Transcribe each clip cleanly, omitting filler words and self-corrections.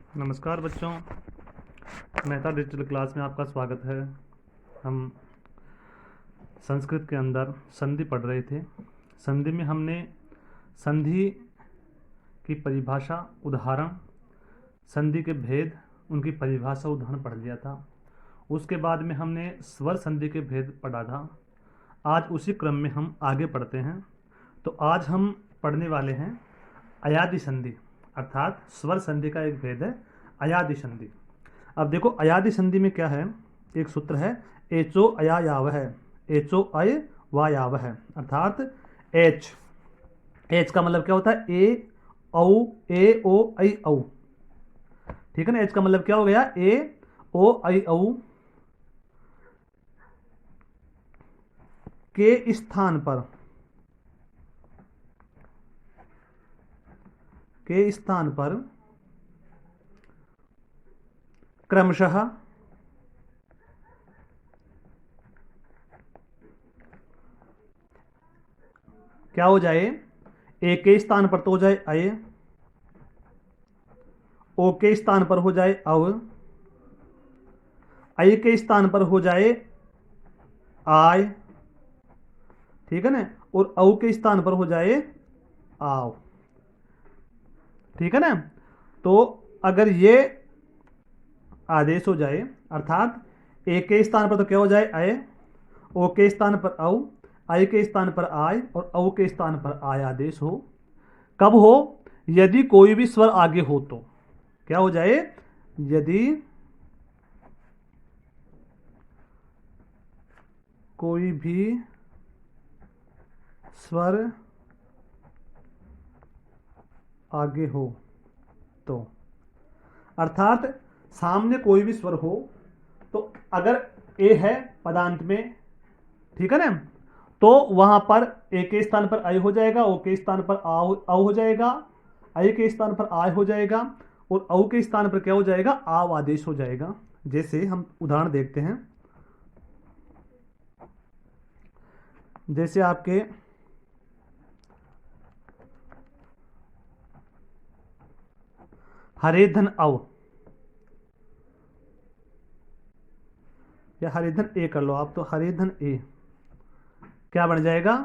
नमस्कार बच्चों, Mehta digital class में आपका स्वागत है। हम संस्कृत के अंदर संधि पढ़ रहे थे। संधि में हमने संधि की परिभाषा, उदाहरण, संधि के भेद, उनकी परिभाषा, उदाहरण पढ़ लिया था। उसके बाद में हमने स्वर संधि के भेद पढ़ा था। आज उसी क्रम में हम आगे पढ़ते हैं। तो आज हम पढ़ने वाले हैं अयादि संधि, अर्थात स्वर संधि का एक भेद है अयादि संधि। अब देखो अयादि संधि में क्या है, एक सूत्र है एचो अया याव है, एचो अय वा याव है, अर्थात एच, एच का मतलब क्या होता है ए ओ ऐ औ, ठीक है ना। एच का मतलब क्या हो गया ए ओ ऐ औ के स्थान पर, के स्थान पर क्रमशः क्या हो जाए, ए के स्थान पर तो हो जाए अय, ओ के स्थान पर हो जाए अव, ऐ के स्थान पर हो जाए आय, ठीक है ना, और औ के स्थान पर हो जाए आव, ठीक है ना। तो अगर ये आदेश हो जाए, अर्थात ए के स्थान पर तो क्या हो जाए अय, ओ के स्थान पर औ, आई के स्थान पर आय और औ के स्थान पर आय आदेश हो, कब हो, यदि कोई भी स्वर आगे हो तो क्या हो जाए, यदि कोई भी स्वर आगे हो तो, अर्थात सामने कोई भी स्वर हो तो अगर ए है पदांत में, ठीक है ना, तो वहां पर ए के स्थान पर आई हो जाएगा, ओ के स्थान पर औ हो जाएगा, आई के स्थान पर आय हो जाएगा और औ के स्थान पर क्या हो जाएगा, आव आदेश हो जाएगा। जैसे हम उदाहरण देखते हैं, जैसे आपके हरे धन अव या हरे धन ए कर लो आप, तो हरे धन ए क्या बन जाएगा,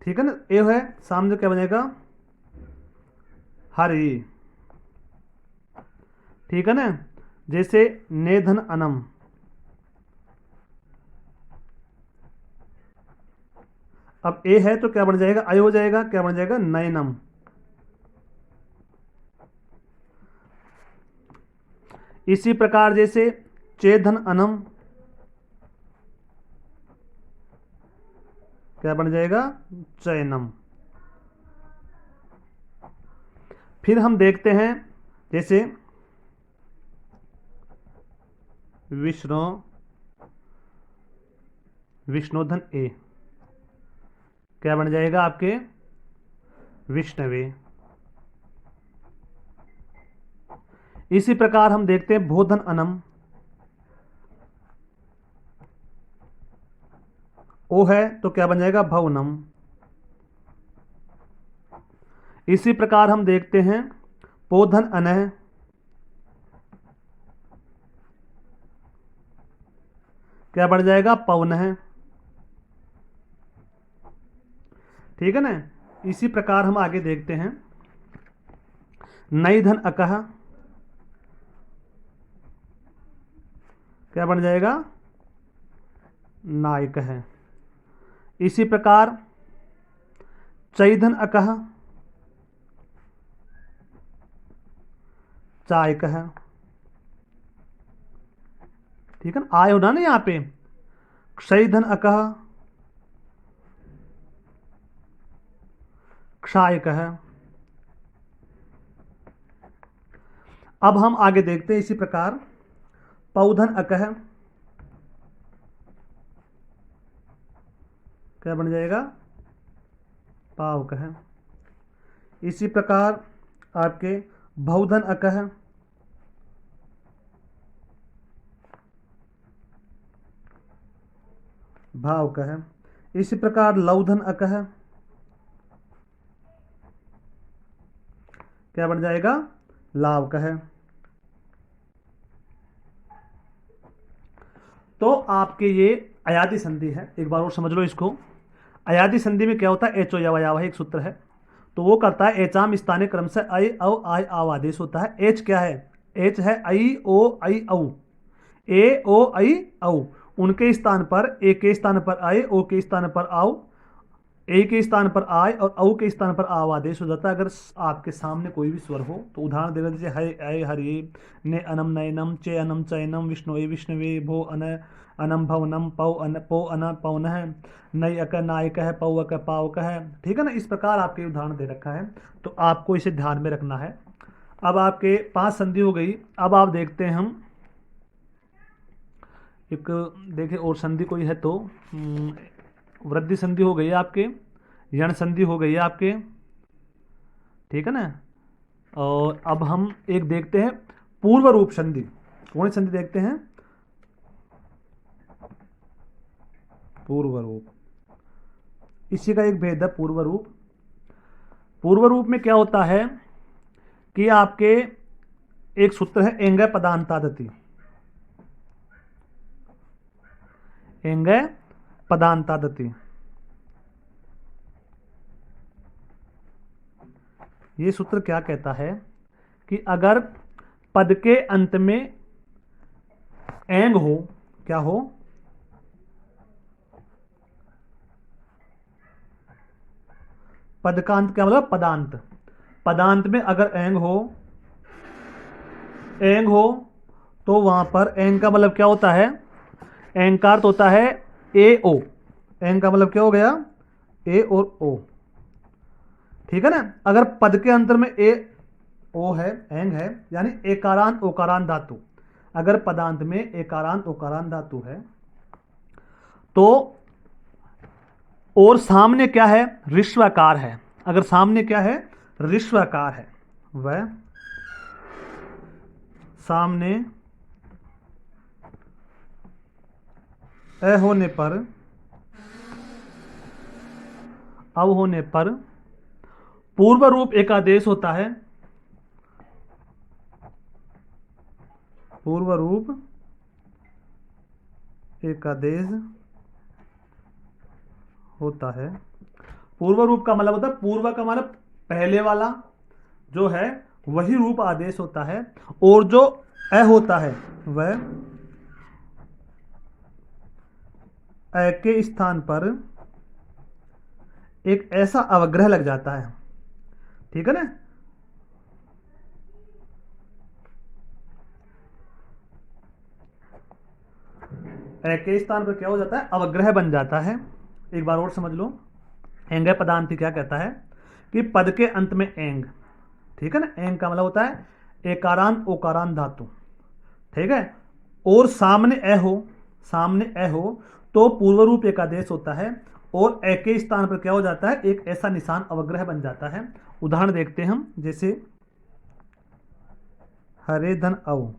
ठीक है ना, ए है सामने क्या बनेगा हरि, ठीक है ना। जैसे नेधन अनम, अब ए है तो क्या बन जाएगा अय हो जाएगा, क्या बन जाएगा नयनम। इसी प्रकार जैसे चेधन अनम क्या बन जाएगा चयनम। फिर हम देखते हैं जैसे विष्णु, विष्णुधन ए क्या बन जाएगा आपके विष्णवे। इसी प्रकार हम देखते हैं भोधन अनम, ओ है तो क्या बन जाएगा भवनम। इसी प्रकार हम देखते हैं पोधन अनह क्या बन जाएगा पवनह, ठीक है ना। इसी प्रकार हम आगे देखते हैं नई धन अकह क्या बन जाएगा नायक है। इसी प्रकार चैधन अकह चायक है, ठीक है ना, आय होना ना यहाँ पे। क्षयधन अकह क्षायक है। अब हम आगे देखते हैं इसी प्रकार पौधन अकह क्या बन जाएगा पावक है। इसी प्रकार आपके भौधन अकह भावक है। इसी प्रकार लौधन अकह क्या बन जाएगा, लावक है। तो आपके ये अयाति संधि है, एक बार और समझ लो इसको। अयाति संधि में क्या होता है, एचो यवायावहिक सूत्र है, तो वो करता है एचाम स्थाने क्रम से आई औ आय आव आदेश होता है। एच क्या है, एच है आई औ, ए ओ आई औ, उनके स्थान पर, ए के स्थान पर आए, ओ के स्थान पर आओ, ए के स्थान पर आय और औ के स्थान पर आव आदेश हो जाता है। अगर आपके सामने कोई भी स्वर हो तो उदाहरण दे दीजिए, हय अय हरि, ने अनम नयनम, चे अनम चयनम, विष्णुवे विष्णवे, भो अन अनम भवनम, पौ अन पो अन पवन है, नय अक नायक है, पौ अक पावक है। ठीक है ना, इस प्रकार आपके उदाहरण दे रखा है, तो आपको इसे ध्यान में रखना है। अब आपके 5 संधि हो गई। अब आप देखते हैं हम एक, देखिए और संधि कोई है तो वृद्धि संधि हो गई है आपके, यण संधि हो गई है आपके, ठीक है ना। और अब हम एक देखते हैं पूर्व रूप संधि। कौन सी संधि देखते हैं, पूर्व रूप। इसी का एक भेद है पूर्व रूप। पूर्व रूप में क्या होता है कि आपके एक सूत्र है एंग पदांतादति, एंग पदांतादति। ये सूत्र क्या कहता है कि अगर पद के अंत में एंग हो, क्या हो, पद का अंत क्या मतलब, पदांत, पदांत में अगर एंग हो, एंग हो, तो वहां पर एंग का मतलब क्या होता है, एंग का अर्थ होता है ए ओ, एंग का मतलब क्या हो गया, ए और ओ। ठीक है ना, अगर पद के अंतर में ए ओ है, एंग है, यानी एकारांत ओकारांत धातु, अगर पदांत में एकारांत ओकारांत धातु है तो, और सामने क्या है, ऋस्वाकार है, अगर सामने क्या है, ऋस्वाकार है, वह सामने अ होने पर, अब होने पर पूर्व रूप एकादेश होता है, पूर्व रूप एकादेश होता है। पूर्व रूप का मतलब होता है, पूर्व का मतलब पहले वाला जो है वही रूप आदेश होता है, और जो अ होता है वह अ के स्थान पर एक ऐसा अवग्रह लग जाता है। ठीक है ना, अ के स्थान पर क्या हो जाता है, अवग्रह बन जाता है। एक बार और समझ लो, एंग पदांत क्या कहता है कि पद के अंत में एंग, ठीक है ना, एंग का मतलब होता है एकारांत ओकारांत धातु, ठीक है, और सामने अ हो, सामने अ हो तो पूर्व रूप एकादेश होता है, और ए के स्थान पर क्या हो जाता है, एक ऐसा निशान अवग्रह बन जाता है। उदाहरण देखते हैं हम, जैसे हरे धन अव,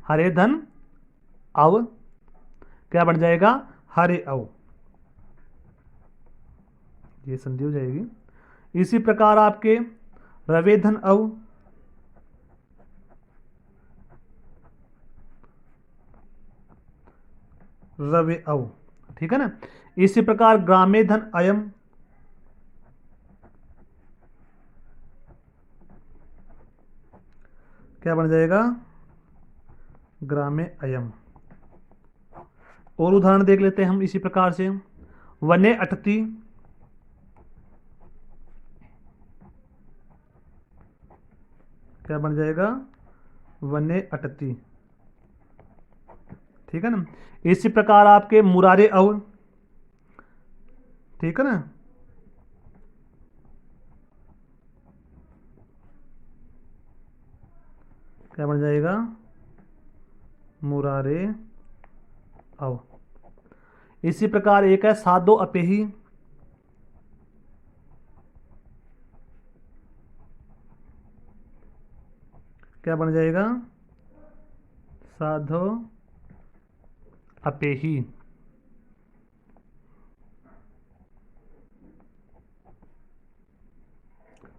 हरे धन अव क्या बन जाएगा, हरे अव, ये संधि हो जाएगी। इसी प्रकार आपके रवे धन अव, रवे अव, ठीक है ना। इसी प्रकार ग्रामे धन अयम, क्या बन जाएगा, ग्रामे अयम। और उदाहरण देख लेते हैं हम इसी प्रकार से, वने अटती, क्या बन जाएगा, वने अटती, ठीक है ना। इसी प्रकार आपके मुरारे अव, ठीक है ना, क्या बन जाएगा, मुरारे अव। इसी प्रकार एक है साधो अपेही, क्या बन जाएगा, साधो अपेही।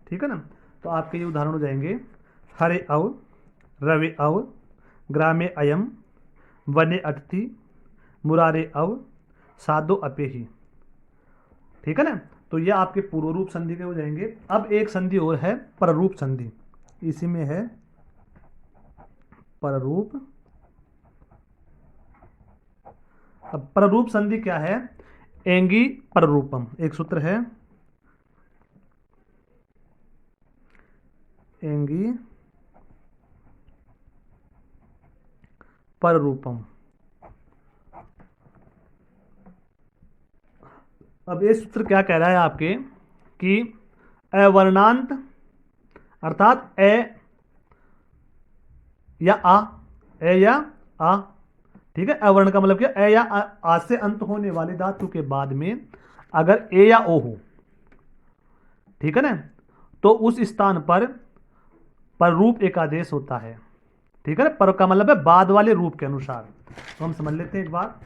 ठीक है ना। तो आपके ये उदाहरण हो जाएंगे, हरे अव, रवे अव, ग्रामे अयम, वने अटति, मुरारे अव, साधो अपेहि। ठीक है ना। तो ये आपके पूर्व रूप संधि के हो जाएंगे। अब एक संधि और है पररूप संधि, इसी में है पररूप। अब पररूप संधि क्या है? एंगी पररूपम, एक सूत्र है, एंगी पररूपम। अब ये सूत्र क्या कह रहा है आपके कि अवर्णांत अर्थात ए या आ, ए या आ, ठीक है। अवर्ण का मतलब क्या? ए या आ से अंत होने वाले धातु के बाद में अगर ए या ओ हो, ठीक है ना, तो उस स्थान पर पररूप एक आदेश होता है। ठीक है ना। पर का मतलब है बाद वाले रूप के अनुसार। तो हम समझ लेते हैं एक बार।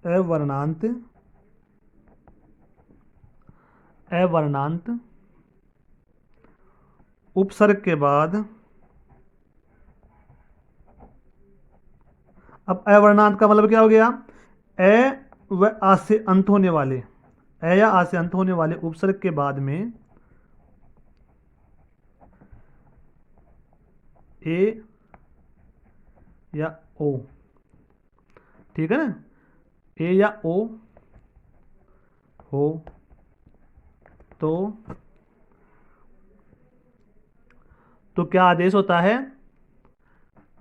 अवर्णांत, अवर्णांत उपसर्ग के बाद, अब अवर्णांत का मतलब क्या हो गया? ए व आ से अंत होने वाले, ए या आ से अंत होने वाले उपसर्ग के बाद में ए या ओ, ठीक है ना, ए या ओ हो तो क्या आदेश होता है?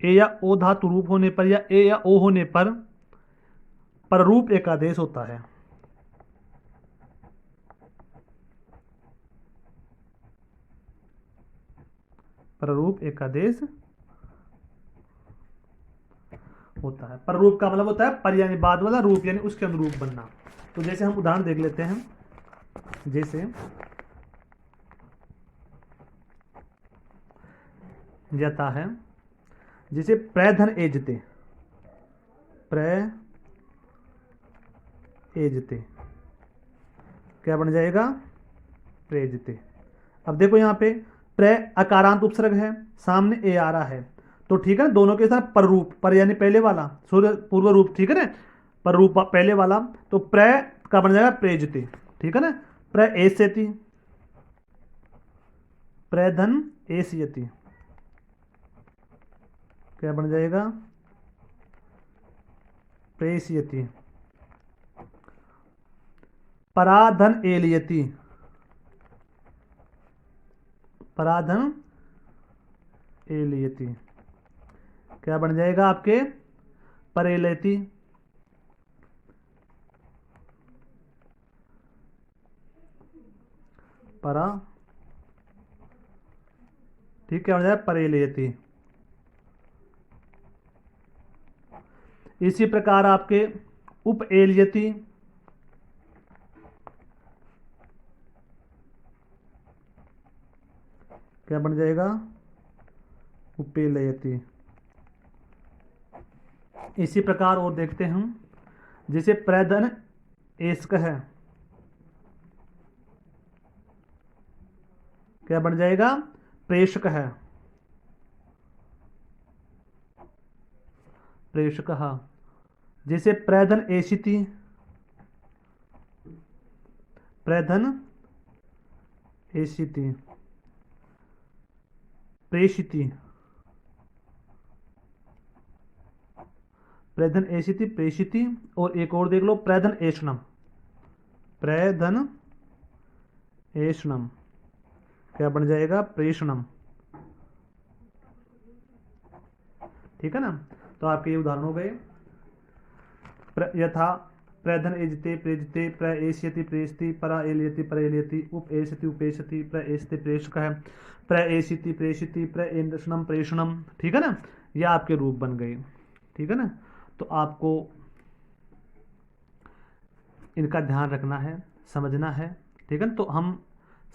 ए या ओ धातु रूप होने पर या ए या ओ होने पर पररूप एक आदेश होता है। पररूप एक आदेश होता है। पररूप का मतलब होता है पर यानी बाद वाला, रूप यानी उसके अनुरूप बनना। तो जैसे हम उदाहरण देख लेते हैं, जैसे जाता है, जैसे प्रधन एजते, प्र एजते क्या बन जाएगा? प्रेजते। अब देखो यहाँ पे प्र अकारांत उपसर्ग है, सामने ए आ रहा है, तो ठीक है ना, दोनों के साथ पर रूप, पर यानी पहले वाला, सूर्य पूर्व रूप, ठीक है ना, पर रूप पहले वाला, तो प्र का बन जाएगा प्रेजते। ठीक है ना। प्र एस्यति, प्रधन एस्यति क्या बन जाएगा? प्रेष्यति। पराधन एलियति, पराधन एलियति क्या बन जाएगा आपके? परेलयति। परा, ठीक, क्या बन जाएगा? परेलयति। इसी प्रकार आपके उप एलियति, क्या बन जाएगा? उपेलयति। इसी प्रकार और देखते हैं हम, जैसे प्रधन एस्क है, क्या बन जाएगा? प्रेषक है, प्रेषक। जैसे प्रधन एशिति, प्रधन एशिति, प्रेषिति, प्रधन एशिति, प्रेषिति। और एक और देख लो, प्रधन एषणम, प्रधन एषणम क्या बन जाएगा? प्रेषणम। ठीक है ना। तो आपके ये उदाहरण हो गए, यथा प्रधन एजते प्रेजते, प्रेष्यति प्रेषति, परा एलियति परेलियति, उपेशति उपेशति, प्रेषते प्रेषक है, प्रेषिति प्रेषिति, प्रेषणम प्रेषणम। ठीक है ना। ये आपके रूप बन गए। ठीक है ना। तो आपको इनका ध्यान रखना है, समझना है। ठीक है ना। तो हम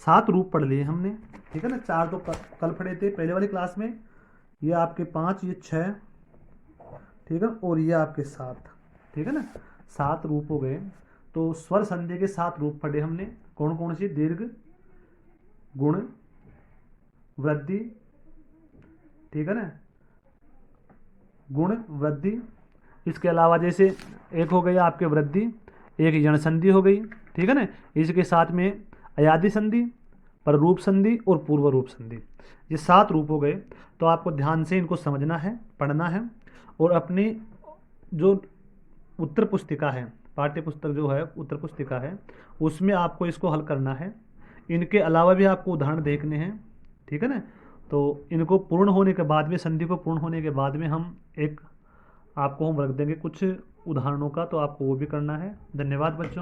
7 रूप पढ़ लिए हमने। ठीक है ना। 4 तो कल पढ़े थे पहले वाली क्लास में, ये आपके 5, ये 6, ठीक है, और ये आपके 7, ठीक है ना, 7 रूप हो गए। तो स्वर संधि के 7 रूप पढ़े हमने, कौन कौन सी? दीर्घ, गुण, वृद्धि, ठीक है ना, गुण, वृद्धि। इसके अलावा जैसे एक हो गई आपके वृद्धि, एक यण संधि हो गई, ठीक है ना, इसके साथ में अयादि संधि, पर रूप संधि और पूर्व रूप संधि। ये 7 रूप हो गए। तो आपको ध्यान से इनको समझना है, पढ़ना है, और अपनी जो उत्तर पुस्तिका है, पाठ्य पुस्तक जो है उत्तर पुस्तिका है, उसमें आपको इसको हल करना है। इनके अलावा भी आपको उदाहरण देखने हैं, ठीक है ना। तो इनको पूर्ण होने के बाद में, संधि को पूर्ण होने के बाद में हम एक आपको होमवर्क देंगे कुछ उदाहरणों का, तो आपको वो भी करना है। धन्यवाद बच्चों।